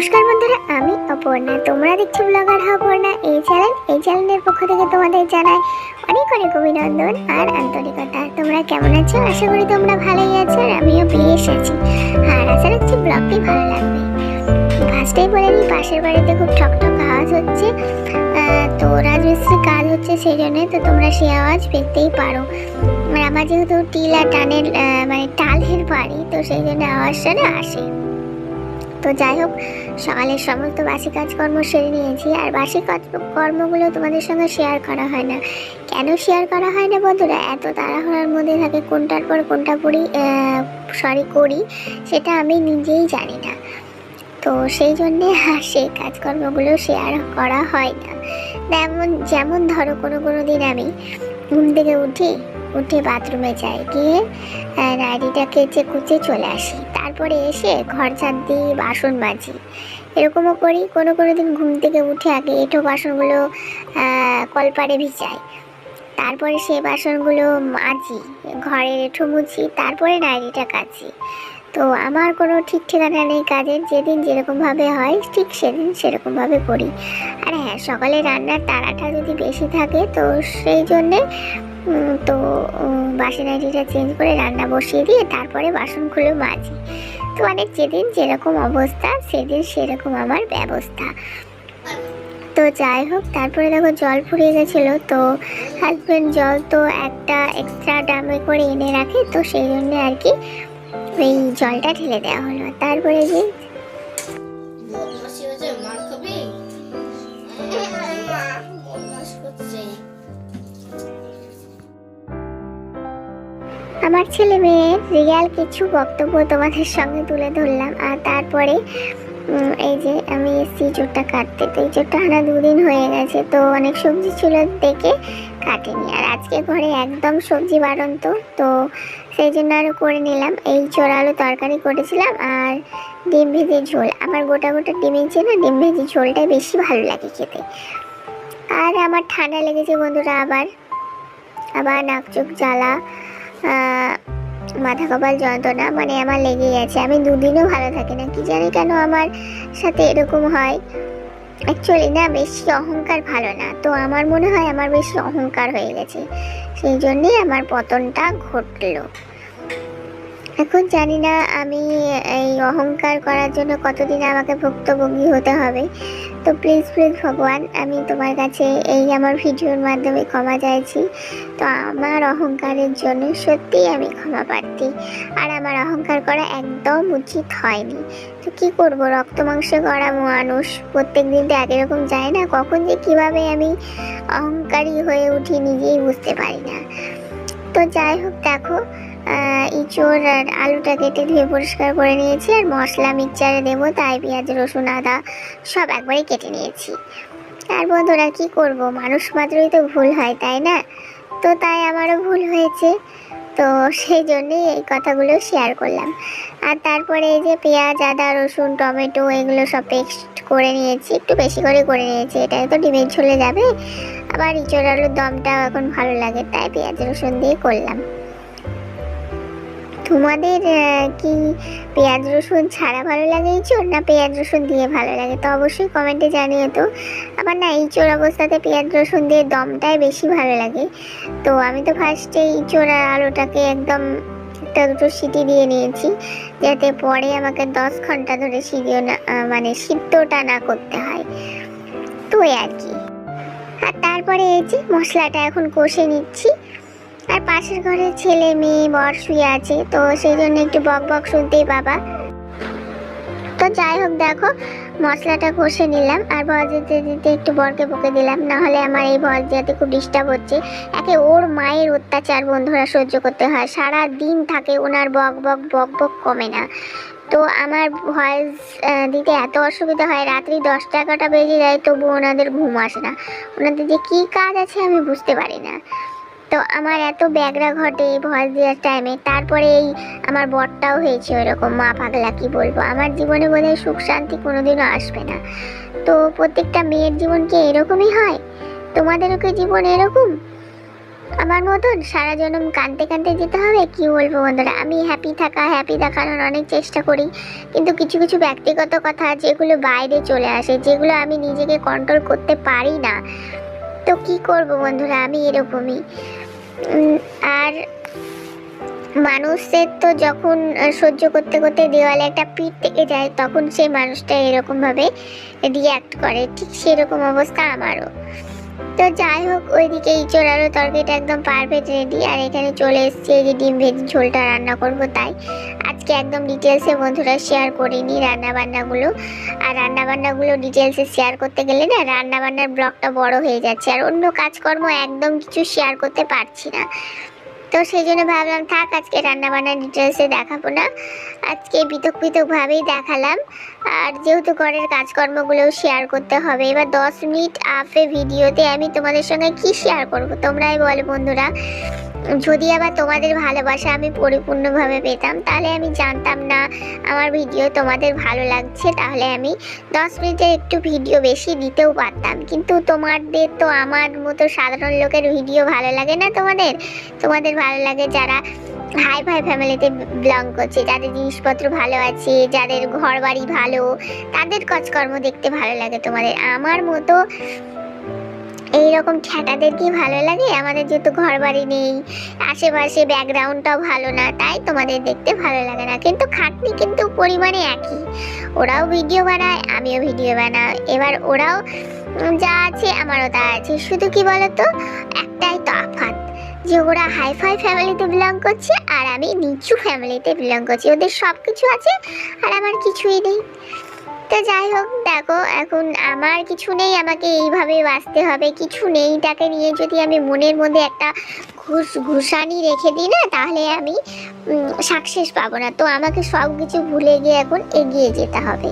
নমস্কার বন্ধুরা, আমি অপর্ণা। তোমরা দেখছো ব্লগার অপর্ণা এই চ্যানেলের পক্ষ থেকে তোমাদের জানাই অনেক অনেক অভিনন্দন আর আন্তরিকতা। তোমরা কেমন আছো? আশা করি তোমরা ভালোই আছো আর আমিও বেশ আছি। আর আশা রাখছি ব্লগটি ভালো লাগবে। ফার্স্টেই বলে নিই, পাশের বাড়িতে খুব ঠকঠক আওয়াজ হচ্ছে, তো রাজমিস্ত্রির কাজ হচ্ছে, সেই জন্যে তো তোমরা সেই আওয়াজ পেতেই পারো। আর আমার যেহেতু টিল আর টানের মানে টালের বাড়ি, তো সেই জন্য আওয়াজটা না আসে। তো যাই হোক, সকালের সমস্ত বাসি কাজকর্ম সেরে নিয়েছি। আর বাসি কাজকর্মগুলো তোমাদের সঙ্গে শেয়ার করা হয় না। কেন শেয়ার করা হয় না বন্ধুরা? এত তাড়াহুড়ার মধ্যে থাকে, কোনটার পর কোনটা করি সেটা আমি নিজেই জানি না। তো সেই জন্যে সেই কাজকর্মগুলো শেয়ার করা হয় না। যেমন ধরো কোনো দিন আমি ঘুম থেকে উঠে বাথরুমে যাই, গিয়ে নাইটিটা কেচে কুচে চলে আসি, তারপরে এসে ঘর ঝাড় দিয়ে বাসন মাজি। এরকমও করি। কোনো দিন ঘুম থেকে উঠে আগে এঁঠো বাসনগুলো কলপারে ভিজাই, তারপরে সেই বাসনগুলো মাজি, ঘরের এঁঠো মুছি, তারপরে নাইটিটা কাচি। তো আমার কোনো ঠিক ঠিকানা নেই কাজের, যেদিন যেরকমভাবে হয় ঠিক সেদিন সেরকমভাবে করি। আর হ্যাঁ, সকালে রান্নার তাড়াটা যদি বেশি থাকে তো সেই জন্যে তো বাসি নাইটিটা চেঞ্জ করে রান্না বসিয়ে দিয়ে তারপরে বাসনগুলো মাজি। তো মানে যেদিন যেরকম অবস্থা সেদিন সেরকম আমার ব্যবস্থা। তো যাই হোক, তারপরে দেখো জল ফুরিয়ে গেছিলো, তো হাজব্যান্ড জল তো একটা এক্সট্রা ড্রামে করে এনে রাখে, তো সেই জন্য আর কি ওই জলটা ঢেলে দেওয়া হলো। তারপরে যে আমার ছেলে মেয়ের রিয়াল কিছু বক্তব্য তোমাদের সঙ্গে তুলে ধরলাম। আর তারপরে এই যে আমি এসছি চোরটা কাটতে, তো এই চোরটা হানা 2 দিন হয়ে গেছে, তো অনেক সবজি ছিল দেখে কাটেনি। আর আজকে ঘরে একদম সবজি বাড়ন্ত, তো সেই জন্য আরও করে নিলাম। এই চোর আলু তরকারি করেছিলাম আর ডিম ভেজে ঝোল। আমার গোটা ডিমের চেয়ে না ডিম ভেজে ঝোলটাই বেশি ভালো লাগে খেতে। আর আমার ঠান্ডা লেগেছে বন্ধুরা, আবার নাক চোখ জ্বালা, মাথা কপাল যন্ত্রণা, মানে আমার লেগেই আছে। আমি 2 দিনও ভালো থাকি না, কি জানি কেন আমার সাথে এরকম হয়। অ্যাকচুয়ালি না, বেশি অহংকার ভালো না, তো আমার মনে হয় আমার বেশি অহংকার হয়ে গেছে, সেই জন্যেই আমার পতনটা ঘটলো। এখন জানি না আমি এই অহংকার করার জন্য কতদিন আমাকে ভুক্তভোগী হতে হবে। তো প্লিজ ভগবান, আমি তোমার কাছে এই আমার ভিডিওর মাধ্যমে ক্ষমা চাইছি। তো আমার অহংকারের জন্য সত্যিই আমি ক্ষমা প্রার্থী। আর আমার অহংকার করা একদম উচিত হয়নি। তো কী করবো, রক্ত মাংসে গড়া মানুষ, প্রত্যেক দিন তো একই রকম যায় না। কখন যে কীভাবে আমি অহংকারী হয়ে উঠি নিজেই বুঝতে পারি না। তো যাই হোক, দেখো ইঁচড় আর আলুটা কেটে ধুয়ে পরিষ্কার করে নিয়েছি। আর মশলা মিক্সচারে দেবো, তাই পেঁয়াজ রসুন আদা সব একবারে কেটে নিয়েছি। আর বন্ধুরা, কি করব, মানুষ মাত্রই তো ভুল হয়, তাই না? তো তাই আমারও ভুল হয়েছে, তো সেই জন্যেই এই কথাগুলো শেয়ার করলাম। আর তারপরে এই যে পেঁয়াজ আদা রসুন টমেটো এগুলো সব পেস্ট করে নিয়েছি, একটু বেশি করে নিয়েছি। এটাই তো ডিমের ঝোলে যাবে, আবার ইঁচড় আলুর দমটাও এখন ভালো লাগে, তাই পেঁয়াজ রসুন দিয়ে করলাম। তোমাদের কি পেঁয়াজ রসুন ছাড়া ভালো লাগে ইঁচড়, না পেঁয়াজ রসুন দিয়ে ভালো লাগে? তো অবশ্যই কমেন্টে জানিও। তো আবার না, ইঁচড় অবস্থাতে পেঁয়াজ রসুন দিয়ে দমটাই বেশি ভালো লাগে। তো আমি তো ফার্স্টে ইঁচড় আর আলুটাকে একদম 1-2 সিটি দিয়ে নিয়েছি, যাতে পরে আমাকে 10 ঘন্টা ধরে মানে সিদ্ধটা না করতে হয়। তো আর কি। আর তারপরে এই যে মশলাটা এখন কষে নিচ্ছি। আর পাশের ঘরে ছেলে মেয়ে বর শুয়ে আছে, তো সেই জন্য একটু বক শুনতেই বাবা। তো যাই হোক, দেখো মশলাটা কষে নিলাম। আর ভয় দিতে একটু বরকে বকে দিলাম, নাহলে আমার এই ভয় দিতে খুব ডিস্টার্ব হচ্ছে। একে ওর মায়ের অত্যাচার বন্ধুরা সহ্য করতে হয়, সারা দিন থাকে ওনার বক বক কমে না। তো আমার ভয়েস দিতে এত অসুবিধা হয়, রাত্রি 10-11টা বেজে যায়, তবু ওনাদের ঘুম আসে না। ওনাদের যে কী কাজ আছে আমি বুঝতে পারি না। তো আমার এত ব্যাগরা ঘটে এই ভয়েস দেওয়ার টাইমে। তারপরে এই আমার বরটাও হয়েছে ওইরকম মা পাগলা, কি বলবো। আমার জীবনে বোধহয় সুখ শান্তি কোনোদিনও আসবে না। তো প্রত্যেকটা মেয়ের জীবন কি এরকমই হয়? তোমাদেরও কি জীবন এরকম? আমার মতন সারা জনম কাঁদতে কাঁদতে যেতে হবে? কি বলবো বন্ধুরা, আমি হ্যাপি দেখানোর অনেক চেষ্টা করি, কিন্তু কিছু কিছু ব্যক্তিগত কথা যেগুলো বাইরে চলে আসে, যেগুলো আমি নিজেকে কন্ট্রোল করতে পারি না। তো কি করব বন্ধুরা, আমি এরকমই। আর মানুষের তো যখন সহ্য করতে করতে দেওয়ালে একটা পিঠ থেকে যায়, তখন সেই মানুষটা এরকমভাবে রিয়াক্ট করে, ঠিক সেরকম অবস্থা আমারও। তো যাই হোক, ওইদিকে ইঁচড় আলু তরকারিটা একদম পারফেক্ট রেডি, আর এখানে চলে এসেছি এই যে ডিম ভেজে ঝোলটা রান্না করব। তাই আজকে একদম ডিটেলসে বন্ধুরা শেয়ার করিনি রান্নাবান্নাগুলো, আর রান্নাবান্নাগুলো ডিটেলসে শেয়ার করতে গেলে না রান্নাবান্নার ব্লগটা বড় হয়ে যাচ্ছে, আর অন্য কাজকর্ম একদম কিছু শেয়ার করতে পারছি না। তো সেই জন্য ভাবলাম থাক, আজকে রান্নাবান্নার ডিটেলসে দেখাবো না, আজকে পৃথকভাবেই দেখালাম। আর যেহেতু ঘরের কাজকর্মগুলোও শেয়ার করতে হবে, এবার 10 মিনিট আপে ভিডিওতে আমি তোমাদের সঙ্গে কি শেয়ার করব তোমরাই বলো বন্ধুরা। যদি আবার তোমাদের ভালোবাসা আমি পরিপূর্ণভাবে পেতাম, তাহলে আমি জানতাম না আমার ভিডিও তোমাদের ভালো লাগছে, তাহলে আমি 10 মিনিটের একটু ভিডিও বেশি দিতেও পারতাম। কিন্তু তোমাদের তো আমার মতো সাধারণ লোকের ভিডিও ভালো লাগে না। তোমাদের ভালো লাগে যারা হাই ফাই ফ্যামিলিতে বিলং করছে, যাদের জিনিসপত্র ভালো আছে, যাদের ঘর বাড়ি ভালো, তাদের কাজকর্ম দেখতে ভালো লাগে তোমাদের। আমার মতো এইরকম ঠেকাদের কি ভালো লাগে? আমাদের যেহেতু ঘর বাড়ি নেই, আশেপাশে ব্যাকগ্রাউন্ডটাও ভালো না, তাই তোমাদের দেখতে ভালো লাগে না। কিন্তু খাটনি কিন্তু পরিমাণে একই, ওরাও ভিডিও বানায়, আমিও ভিডিও বানাই, এবার ওরাও যা আছে আমারও তা আছে, শুধু কি বলতো একটাই তফাৎ, যে ওরা হাইফাই ফ্যামিলিতে বিলং করছে আর আমি নিচু ফ্যামিলিতে বিলং করছি। ওদের সব কিছু আছে আর আমার কিছুই নেই। তো যাই হোক, দেখো এখন আমার কিছু নেই, আমাকে এইভাবে বাঁচতে হবে। কিছু নেই তাকে নিয়ে যদি আমি মনের মধ্যে একটা ঘুষানি রেখে দিই না, তাহলে আমি সাকসেস পাবো না। তো আমাকে সব কিছু ভুলে গিয়ে এখন এগিয়ে যেতে হবে।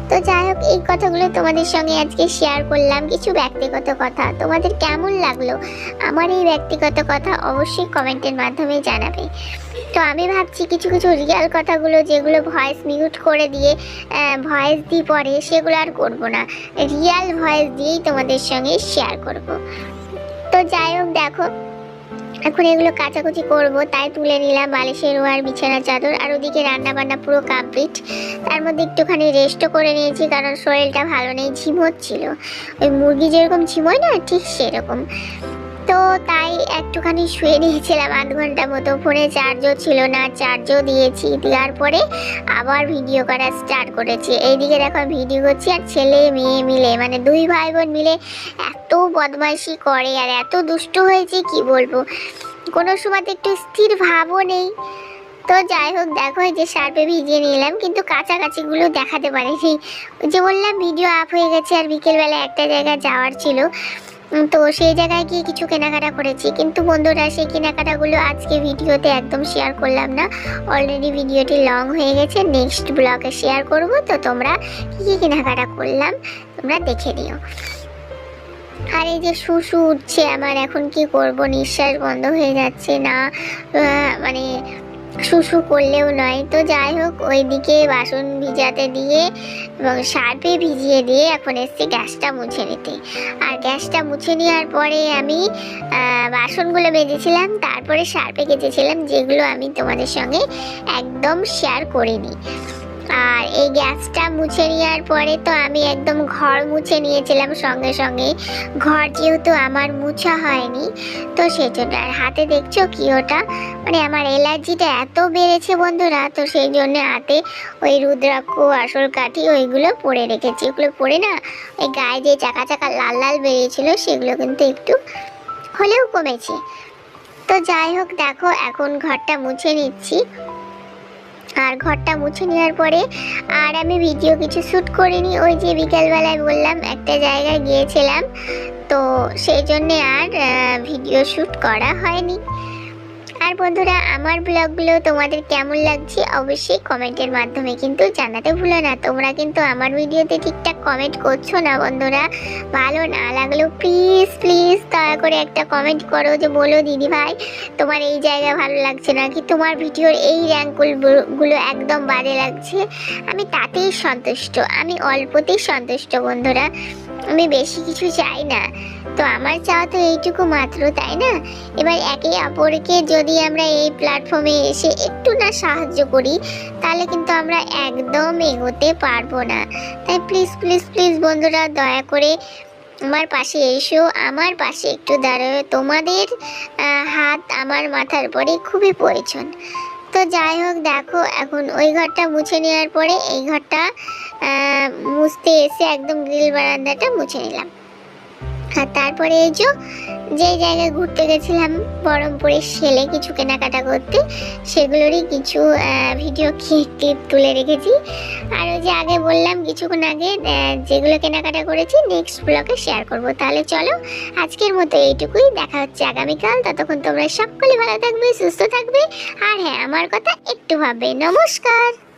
তো যাই হোক, এই কথাগুলো তোমাদের সঙ্গে আজকে শেয়ার করলাম, কিছু ব্যক্তিগত কথা। তোমাদের কেমন লাগলো আমার এই ব্যক্তিগত কথা অবশ্যই কমেন্টের মাধ্যমে জানাবে। তো আমি ভাবছি কিছু কিছু রিয়াল কথাগুলো যেগুলো ভয়েস মিউট করে দিয়ে ভয়েস দিয়ে পরে, সেগুলো আর করবো না, রিয়াল ভয়েস দিয়েই তোমাদের সঙ্গে শেয়ার করব। তো যাই হোক, দেখো এখন এগুলো কাচাকুচি করব, তাই তুলে নিলাম বালিশের ওয়ার, বিছানা চাদর, আর ওদিকে রান্না বান্না পুরো কমপ্লিট। তার মধ্যে একটুখানি রেস্টও করে নিয়েছি, কারণ শরীরটা ভালো নেই, ঝিমোচ্ছিল, ওই মুরগি যেরকম ঝিমোয় না, ঠিক সেরকম। তো তাই একটুখানি শুয়ে নিয়েছিলাম 1/2 ঘন্টা মতো। ফোনে চার্জও ছিল না, চার্জও দিয়েছি, দেওয়ার পরে আবার ভিডিও করা স্টার্ট করেছি। এইদিকে দেখো ভিডিও করছি, আর ছেলে মেয়ে মিলে, মানে 2 ভাই বোন মিলে এত বদমাইশি করে আর এত দুষ্ট হয়েছে কি বলবো, কোনো সময় তো একটু স্থির ভাবও নেই। তো যাই হোক, দেখো এই যে সার্ফে ভিজিয়ে নিলাম, কিন্তু কাছাকাছিগুলো দেখাতে পারিনি। যে বললাম ভিডিও আপ হয়ে গেছে, আর বিকেলবেলা একটা জায়গায় যাওয়ার ছিল, তো সেই জায়গায় গিয়ে কিছু কেনাকাটা করেছি। কিন্তু বন্ধুরা, সেই কেনাকাটাগুলো আজকে ভিডিওতে একদম শেয়ার করলাম না, অলরেডি ভিডিওটি লং হয়ে গেছে, নেক্সট ব্লগে শেয়ার করব। তো তোমরা কী কেনাকাটা করলাম তোমরা দেখে নিও। আর এই যে শুশু উঠছে আমার, এখন কি করব, নিঃশ্বাস বন্ধ হয়ে যাচ্ছে না, মানে শুশু করলেও নয়। তো যাই হোক, ওইদিকে বাসন ভিজাতে দিয়ে এবং সার্ফে ভিজিয়ে দিয়ে এখন এসছি গ্যাসটা মুছে নিতে। আর গ্যাসটা মুছে নেওয়ার পরে আমি বাসনগুলো মেজেছিলাম, তারপরে সার্ফে কেচেছিলাম, যেগুলো আমি তোমাদের সঙ্গে একদম শেয়ার করিনি। আর এই গ্যাসটা মুছে নেওয়ার পরে তো আমি একদম ঘর মুছে নিয়েছিলাম সঙ্গে সঙ্গে, ঘর যেহেতু আমার মুছা হয়নি, তো সেই জন্য। আর হাতে দেখছো কি ওটা, মানে আমার অ্যালার্জিটা এত বেড়েছে বন্ধুরা, তো সেই জন্য হাতে ওই রুদ্রাক্ষ, আসল কাঠি ওইগুলো পরে রেখেছি। ওগুলো পরে না ওই গায়ে যে চাকা চাকা লাল লাল বেরিয়েছিল, সেগুলো কিন্তু একটু হলেও কমেছে। তো যাই হোক, দেখো এখন ঘরটা মুছে নিচ্ছি। আর ঘরটা মুছে নেওয়ার পরে আর আমি ভিডিও কিছু শ্যুট করিনি, ওই যে বিকেলবেলায় বললাম একটা জায়গায় গিয়েছিলাম, তো সেই জন্যে আর ভিডিও শ্যুট করা হয়নি। আর বন্ধুরা, আমার ব্লগগুলো তোমাদের কেমন লাগছে অবশ্যই কমেন্টের মাধ্যমে কিন্তু জানাতে ভুলো না। তোমরা কিন্তু আমার ভিডিওতে ঠিকঠাক কমেন্ট করছো না বন্ধুরা, ভালো না লাগলেও প্লিজ প্লিজ দয়া করে একটা কমেন্ট করো, যে বলো দিদি ভাই তোমার এই জায়গা ভালো লাগছে না, কি তোমার ভিডিওর এই র্যাঙ্কগুলো একদম বাজে লাগছে। আমি তাতেই সন্তুষ্ট, আমি অল্পতেই সন্তুষ্ট বন্ধুরা, আমি বেশি কিছু চাই না। তো আমার চাওয়া তো এইটুকু মাত্র, তাই না? এবার একে অপরকে যদি আমরা এই প্ল্যাটফর্মে এসে একটু না সাহায্য করি, তাহলে কিন্তু আমরা একদম এগোতে পারবো না। তাই প্লিজ প্লিজ প্লিজ বন্ধুরা, দয়া করে আমার পাশে এসো, আমার পাশে একটু দাঁড়াও। তোমাদের হাত আমার মাথার পরে খুবই প্রয়োজন। তো যাই হোক, দেখো এখন ওই ঘরটা মুছে নেওয়ার পরে এই ঘরটা মুছতে এসে একদম গ্রিল বারান্দাটা মুছে নিলাম। আর তারপরে এই যে জায়গায় ঘুরতে গেছিলাম বহরমপুরের সেলে কিছু কেনাকাটা করতে, সেগুলোরই কিছু ভিডিও ক্লিপ তুলে রেখেছি। আর ওই যে আগে বললাম কিছুক্ষণ আগে যেগুলো কেনাকাটা করেছি নেক্সট ব্লগে শেয়ার করব। তাহলে চলো আজকের মতো এইটুকুই, দেখা হচ্ছে আগামীকাল। ততক্ষণ তোমরা সকলে ভালো থাকবে, সুস্থ থাকবে, আর হ্যাঁ আমার কথা একটু ভাববে। নমস্কার।